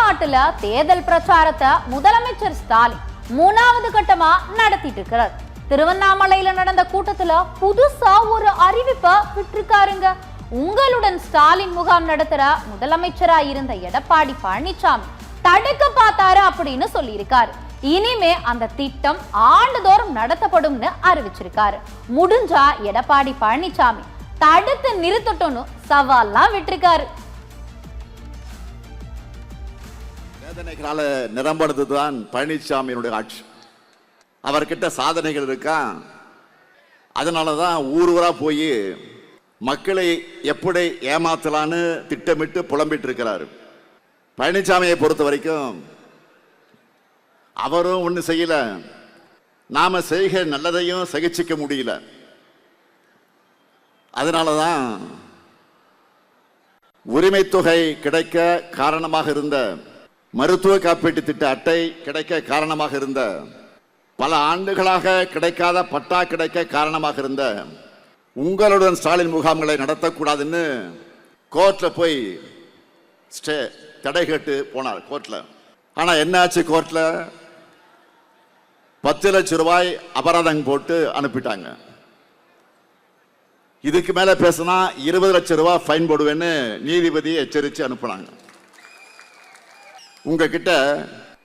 தமிழ்நாட்டுல தேர்தல் பிரச்சாரத்தை முதலமைச்சர் ஸ்டாலின் 3வது கட்டமா நடத்திட்டு இருக்கிறார். திருவண்ணாமலையில நடந்த கூட்டத்துல புதுசா ஒரு அறிவிப்பை விட்டிருக்காருங்க. உங்களுடன் ஸ்டாலின் முகாம் நடத்துற முதலமைச்சரா இருந்த எடப்பாடி பழனிசாமி தடுக்க பார்த்தாரு அப்படின்னு சொல்லியிருக்காரு. இனிமே அந்த திட்டம் ஆண்டுதோறும் நடத்தப்படும்னு அறிவிச்சிருக்காரு. முடிஞ்சா எடப்பாடி பழனிசாமி தடுத்து நிறுத்தட்டும்னு சவால்லாம் விட்டிருக்காரு. வேதனைகளால நிரம்புறதுதான் பழனிசாமியினுடைய ஆட்சி. அவர்கிட்ட சாதனைகள் இருக்கா, அதனாலதான் ஊர் ஊரா போய் மக்களை எப்படி ஏமாத்தலான்னு திட்டமிட்டு புலம்பிட்டு இருக்கிறாரு. பழனிசாமியை பொறுத்த வரைக்கும் அவரும் ஒண்ணு செய்யல, நாம செய்க நல்லதையும் சகிச்சிக்க முடியல. அதனாலதான் உரிமை தொகை கிடைக்க காரணமாக இருந்த, மருத்துவ காப்பீட்டு திட்ட அட்டை கிடைக்க காரணமாக இருந்த, பல ஆண்டுகளாக கிடைக்காத பட்டா கிடைக்க காரணமாக இருந்த உங்களுடன் ஸ்டாலின் முகாம்களை நடத்தக்கூடாதுன்னு கோர்ட்ல போய் தடை கேட்டு போனார் கோர்ட்ல. ஆனா என்ன ஆச்சு? கோர்ட்ல 10 லட்சம் ரூபாய் அபராதம் போட்டு அனுப்பிட்டாங்க. இதுக்கு மேல பேசினா 20 லட்சம் ரூபாய் ஃபைன் போடுவேன்னு நீதிபதி எச்சரித்து அனுப்பினாங்க. உங்ககிட்ட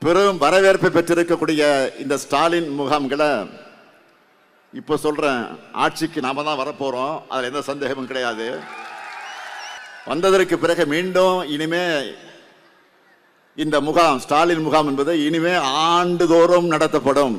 பெரும் வரவேற்பை பெற்றிருக்கக்கூடிய இந்த ஸ்டாலின் முகாம்களை இப்ப சொல்றேன், ஆட்சிக்கு நாம தான் வரப்போறோம், அதுல எந்த சந்தேகமும் கிடையாது. வந்ததற்கு பிறகு மீண்டும் இனிமே இந்த முகாம், ஸ்டாலின் முகாம் என்பது இனிமே ஆண்டுதோறும் நடத்தப்படும்.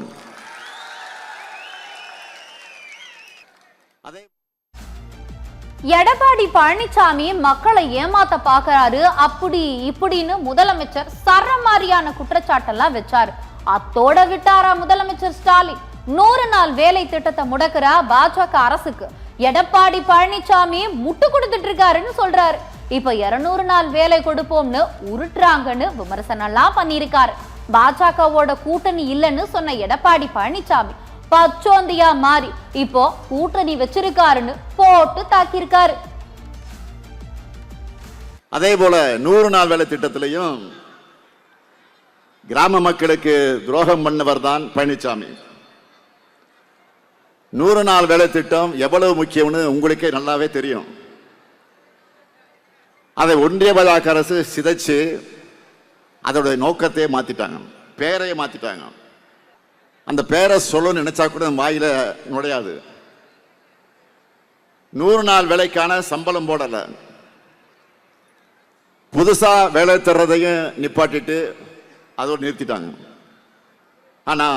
எடப்பாடி பழனிசாமி மக்களை ஏமாத்த பாக்குறாரு அப்படி இப்படின்னு முதலமைச்சர் சரமாரியான குற்றச்சாட்டெல்லாம் வச்சாரு. அத்தோட விட்டாரா முதலமைச்சர் ஸ்டாலின்? 100 நாள் வேலை திட்டத்தை முடக்கிற பாஜக அரசுக்கு எடப்பாடி பழனிசாமி முட்டு கொடுத்துட்டு இருக்காருன்னு சொல்றாரு. இப்ப 200 நாள் வேலை கொடுப்போம்னு உருட்டுறாங்கன்னு விமர்சனம் எல்லாம் பண்ணிருக்காரு. பாஜகவோட கூட்டணி இல்லைன்னு சொன்ன எடப்பாடி பழனிசாமி பச்சோந்தியா மாறி இப்போ கூட்டணி வச்சிருக்காருன்னு போட்டு தாக்கியிருக்காரு. அதே போல 100 நாள் வேலை திட்டத்திலையும் கிராம மக்களுக்கு துரோகம் பண்ணவர் தான் பழனிசாமி. 100 நாள் வேலை திட்டம் எவ்வளவு முக்கியம்னு உங்களுக்கே நல்லாவே தெரியும். அதை ஒன்றிய பாஜக அரசு சிதைச்சு அதோட நோக்கத்தையே மாத்திட்டாங்க, பேரையே மாத்திட்டாங்க. அந்த பேரை சொல்ல நினைச்சா கூட வாயில நுழையாது. 100 நாள் வேலைக்கான சம்பளம் போடல, புதுசா வேலை தர்றதையும் நிப்பாட்டிட்டு அதோடு நிறுத்திட்டாங்க. ஆனா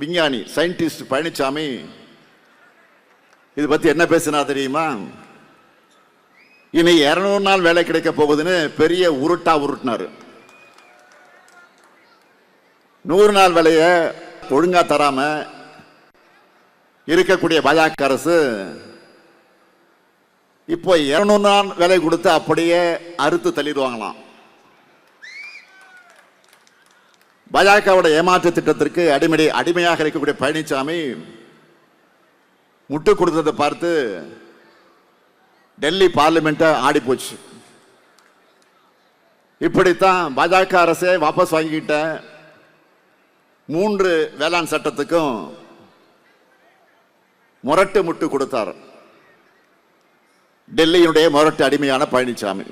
விஞ்ஞானி சயின்டிஸ்ட் பழனிசாமி இது பத்தி என்ன பேசினா தெரியுமா? இனி 200 நாள் வேலை கிடைக்க போகுதுன்னு பெரிய உருட்டா உருட்டினாரு. 100 நாள் வேலைய ஒழுங்கா தராம இருக்கக்கூடிய பாஜக அரசு இப்போ 200 நாள் வேலை கொடுத்து அப்படியே அறுத்து தள்ளிடுவாங்களாம். பாஜகவோட ஏமாற்று திட்டத்திற்கு அடிமையாக இருக்கக்கூடிய பழனிசாமி முட்டு கொடுத்ததை பார்த்து டெல்லி பார்லிமெண்ட் ஆடி போச்சு. இப்படித்தான் பாஜக அரசே வாபஸ் வாங்கிக்கிட்ட 3 வேளாண் சட்டத்துக்கும் முரட்டு முட்டு கொடுத்தார் டெல்லியினுடைய முரட்டு அடிமையான பழனிசாமி.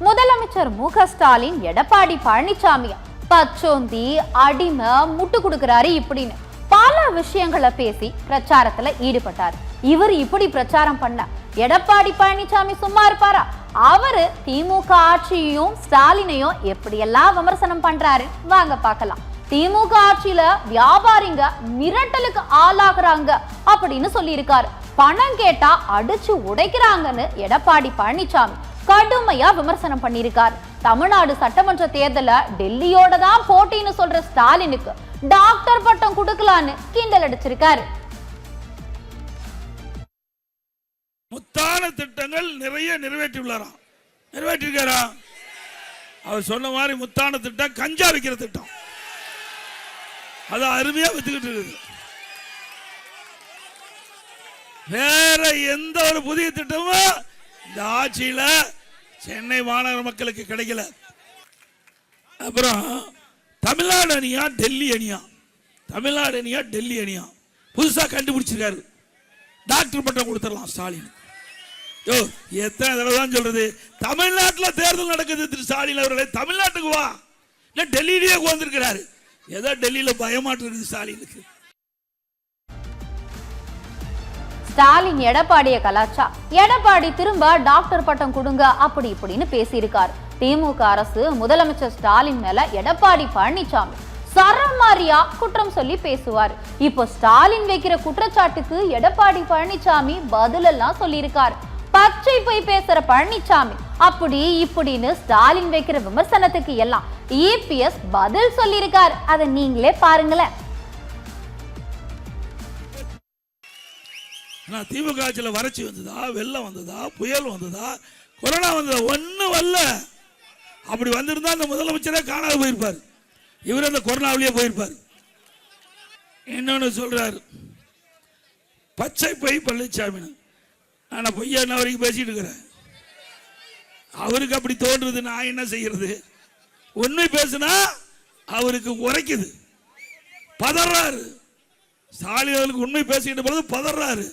முதலமைச்சர் மு.க. ஸ்டாலின் எடப்பாடி பழனிசாமி பச்சோந்தி அடிமை முட்டு கொடுக்கிறாரு இப்படின்னு பல விஷயங்களை பேசி பிரச்சாரத்துல ஈடுபட்டார். இவர் இப்படி பிரச்சாரம் பண்ண எடப்பாடி பழனிசாமி சும்மா இருப்பாரா? அவரு திமுக ஆட்சியையும் ஸ்டாலினையும் எப்படியெல்லாம் விமர்சனம் பண்றாரு வாங்க பார்க்கலாம். திமுக ஆட்சியில வியாபாரிங்க மிரட்டலுக்கு ஆளாகிறாங்க அப்படின்னு சொல்லி இருக்காரு. பணம் கேட்டா அடிச்சு உடைக்கிறாங்கன்னு எடப்பாடி பழனிசாமி கடுமையா விமர்சனம் பண்ணிருக்காரு. தமிழ்நாடு சட்டமன்ற தேர்தல டெல்லியோட தான் போட்டின்னு சொல்ற ஸ்டாலினுக்கு டாக்டர் பட்டம் கொடுக்கலான்னு கிண்டல் அடிச்சிருக்காரு. முத்தான திட்டங்கள் நிறைய நிறைவேற்றிருக்காரா? அவர் சொன்ன மாதிரி முத்தான திட்டம் கஞ்சா விற்கிற திட்டம், அது அருமையா வித்துக்கிட்டு இருக்குது. வேற எந்த ஒரு புதிய திட்டமும் இந்த ஆட்சியில சென்னை மாநகர மக்களுக்கு கிடைக்கல. அப்புறம் தமிழ்நாடு அணியா டெல்லி அணியா, தமிழ்நாடு அணியா டெல்லி அணியா புதுசா கண்டுபிடிச்சிருக்காரு. டாக்டர் பட்டம் கொடுத்துடலாம் ஸ்டாலின். யோ எத்தனை தடவை தான் சொல்றது, தமிழ்நாட்டில் தேர்தல் நடக்குது திரு ஸ்டாலின் அவர்களே, தமிழ்நாட்டுக்கு வா. இல்லை டெல்லியிலேயே உட்கார்ந்துருக்கிறாரு. ஏதோ டெல்லியில் பயமாட்டு இருக்குது ஸ்டாலினுக்கு. ஸ்டாலின் எடப்பாடியை கலாச்சா, எடப்பாடி திரும்ப டாக்டர் பட்டம் கொடுங்க அப்படி இப்படின்னு பேசியிருக்காரு. திமுக அரசு முதலமைச்சர் ஸ்டாலின் மேல எடப்பாடி பழனிசாமி சரமாரியா குற்றம் சொல்லி பேசுவார். இப்போ ஸ்டாலின் வைக்கிற குற்றச்சாட்டுக்கு எடப்பாடி பழனிசாமி பதிலெல்லாம் சொல்லியிருக்காரு. பச்சை போய் பேசுற பழனிசாமி அப்படி இப்படின்னு ஸ்டாலின் வைக்கிற விமர்சனத்துக்கு எல்லாம் இபிஎஸ் பதில் சொல்லியிருக்காரு. அதை நீங்களே பாருங்களேன். திமுக ஆட்சியில் வறட்சி வந்ததா, வெள்ளம் வந்ததா, புயல் வந்ததா, கொரோனா வந்ததா? ஒன்னும் வரல. அப்படி வந்திருந்தா அந்த முதலமைச்சரே காணாத போயிருப்பார். இவர் அந்த கொரோனாவிலேயே போயிருப்பார். இன்னொன்னு சொல்றாரு, பச்சை பை பழனிசாமி. நான் பொய்யா என்ன வரைக்கும் பேசிட்டு இருக்கிறேன். அவருக்கு அப்படி தோன்றுறது, நான் என்ன செய்யறது? உண்மை பேசுனா அவருக்கு உரைக்குது, பதறாரு. ஸ்டாலின் அவர்களுக்கு உண்மை பேசிக்கிட்ட பொழுது பதறாரு.